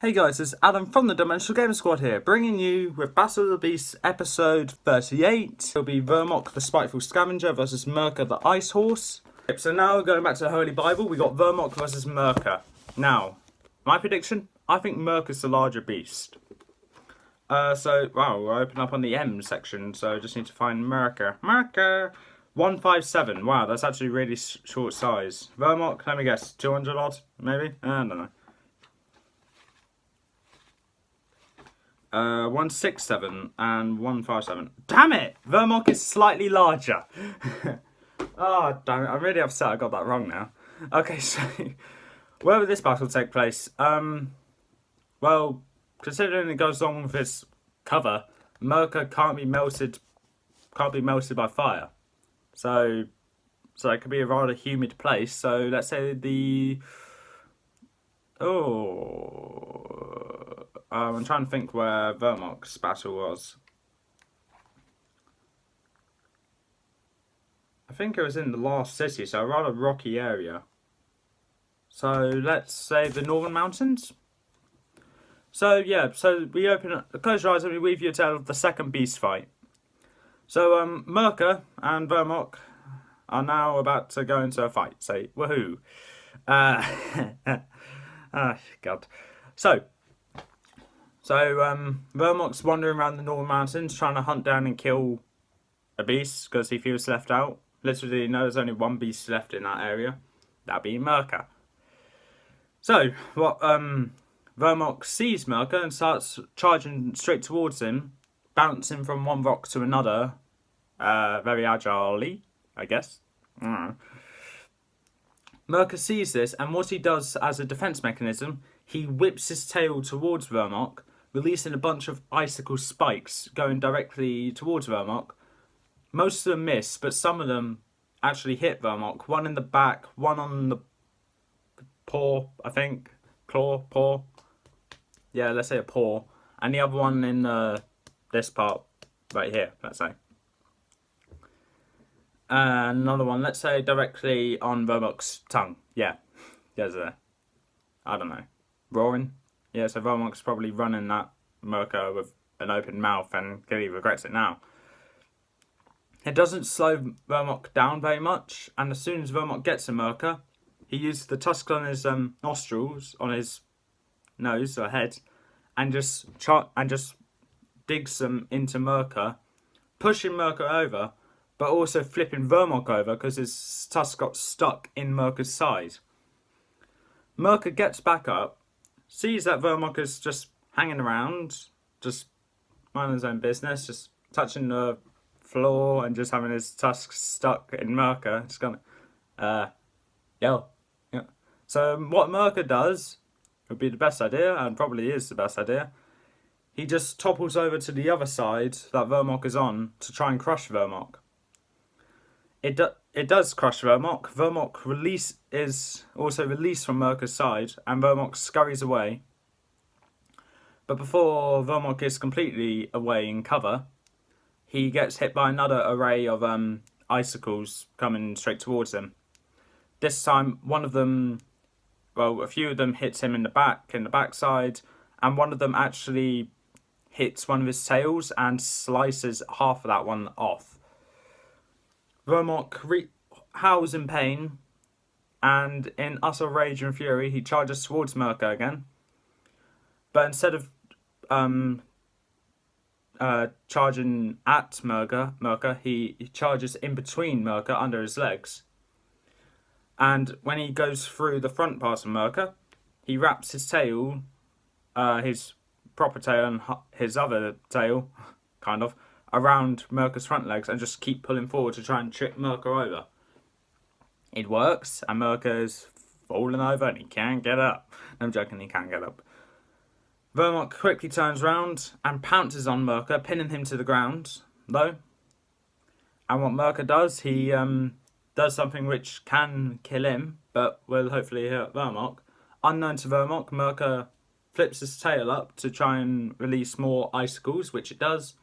Hey guys, it's Adam from the Dimensional Gamer Squad here, bringing you with Battle of the Beasts episode 38. It'll be Vermok the Spiteful Scavenger versus Mirka the Ice Horse. So now, going back to the Holy Bible, we got Vermok versus Mirka. Now, my prediction, I think Mirka's the larger beast. Wow, we're open up on the M section, so I just need to find Mirka. Mirka! 157, wow, that's actually really short size. Vermok, let me guess, 200 odd, maybe? I don't know. 167 and 157. Damn it! Vermok is slightly larger. Oh, damn it. I'm really upset I got that wrong now. Okay, so where would this battle take place? Well, considering it goes along with its cover, Mirka can't be melted by fire. So it could be a rather humid place. So let's say I'm trying to think where Vermok's battle was. I think it was in the last city, so a rather rocky area. So let's say the Northern Mountains. So yeah, so we close your eyes and we weave you a tale of the second beast fight. So Mirka and Vermok are now about to go into a fight. Say woohoo! Oh God. So Vermok's wandering around the Northern Mountains trying to hunt down and kill a beast because he feels left out. Literally, there's only one beast left in that area. That being Mirka. So, Vermok sees Mirka and starts charging straight towards him, bouncing from one rock to another, very agilely, I guess. Mirka sees this, and what he does as a defense mechanism, he whips his tail towards Vermok, releasing a bunch of icicle spikes going directly towards Vermok. Most of them miss, but some of them actually hit Vermok. One in the back, one on the paw, I think. Claw, paw. Yeah, let's say a paw. And the other one in this part right here, let's say. And another one, let's say directly on Vermok's tongue. Yeah, there's I don't know, roaring. Yeah, so Vermok's probably running that Mirka with an open mouth and clearly regrets it now. It doesn't slow Vermok down very much, and as soon as Vermok gets to Mirka, he uses the tusks on his nostrils, on his nose or head, and just digs them into Mirka, pushing Mirka over, but also flipping Vermok over because his tusk got stuck in Mirka's side. Mirka gets back up, sees that Vermok is just hanging around, just minding his own business, just touching the floor and just having his tusks stuck in Mirka. Just going, yo. Yeah. So what Mirka does would be the best idea, and probably is the best idea. He just topples over to the other side that Vermok is on to try and crush Vermok. It does crush Vermok. Vermok is also released from Mirka's side, and Vermok scurries away. But before Vermok is completely away in cover, he gets hit by another array of icicles coming straight towards him. This time, one of them, a few of them hits him in the backside, and one of them actually hits one of his tails and slices half of that one off. Vermok howls in pain, and in utter rage and fury, he charges towards Mirka again. But instead of charging at Mirka, he charges in between Mirka under his legs. And when he goes through the front part of Mirka, he wraps his tail, his proper tail and his other tail, kind of, around Mirka's front legs and just keep pulling forward to try and trip Mirka over. It works, and Mirka is falling over and he can't get up. No, I'm joking, he can't get up. Vermok quickly turns round and pounces on Mirka, pinning him to the ground, though. And what Mirka does, he does something which can kill him, but will hopefully hurt Vermok. Unknown to Vermok, Mirka flips his tail up to try and release more icicles, which it does,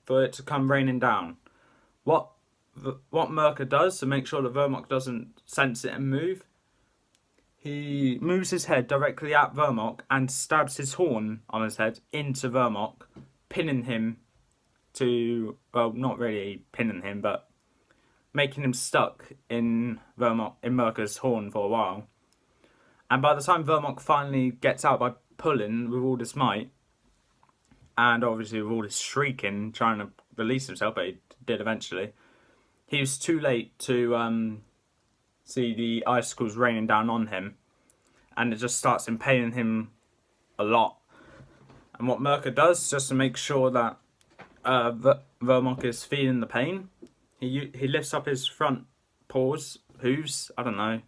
for it to come raining down. What Mirka does to make sure that Vermok doesn't sense it and move, he moves his head directly at Vermok and stabs his horn on his head into Vermok, pinning him to, well, not really pinning him, but making him stuck in Mirka's horn for a while. And by the time Vermok finally gets out by pulling with all his might, and obviously with all his shrieking, trying to release himself, but he did eventually, he was too late to see the icicles raining down on him, and it just starts impaling him a lot. And what Mirka does, just to make sure that Vermok is feeling the pain, he lifts up his front paws, hooves, I don't know,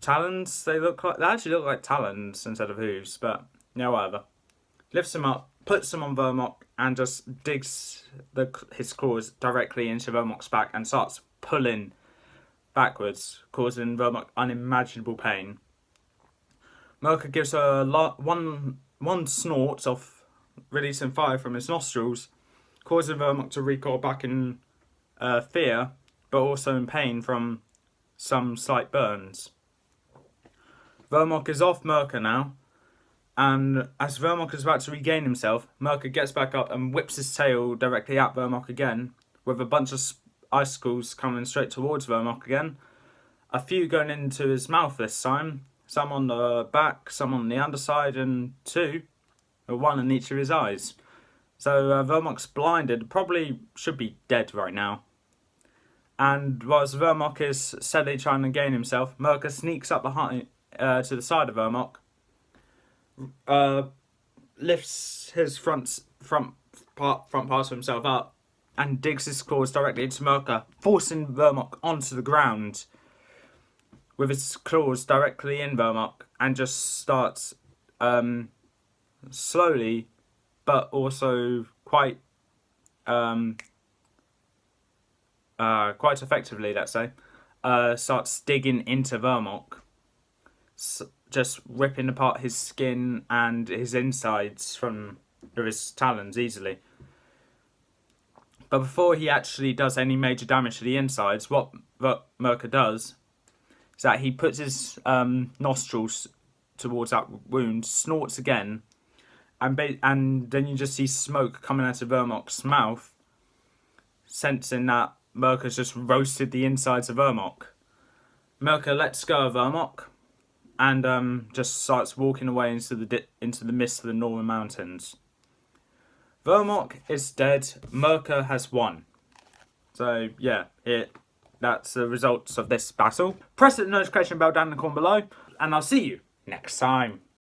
talons. They actually look like talons instead of hooves, but yeah, whatever. Lifts him up, puts him on Vermok, and just digs his claws directly into Vermok's back and starts pulling backwards, causing Vermok unimaginable pain. Mirka gives her one snort of releasing fire from his nostrils, causing Vermok to recoil back in fear, but also in pain from some slight burns. Vermok is off Mirka now, and as Vermok is about to regain himself, Mirka gets back up and whips his tail directly at Vermok again, with a bunch of icicles coming straight towards Vermok again. A few going into his mouth this time, some on the back, some on the underside, and one in each of his eyes. So Vermok's blinded, probably should be dead right now. And whilst Vermok is steadily trying to gain himself, Mirka sneaks up behind to the side of Vermok, lifts his front part of himself up, and digs his claws directly into Mirka, forcing Vermok onto the ground with his claws directly in Vermok, and just starts slowly, but also quite effectively, let's say, starts digging into Vermok, just ripping apart his skin and his insides with his talons easily. But before he actually does any major damage to the insides, what Mirka does is that he puts his nostrils towards that wound, snorts again, and then you just see smoke coming out of Vermok's mouth, sensing that Mirka's just roasted the insides of Vermok. Mirka lets go of Vermok and just starts walking away into the mist of the northern mountains. Vermok is dead. Mirka has won. So yeah, that's the results of this battle. Press the notification bell down in the corner below, and I'll see you next time.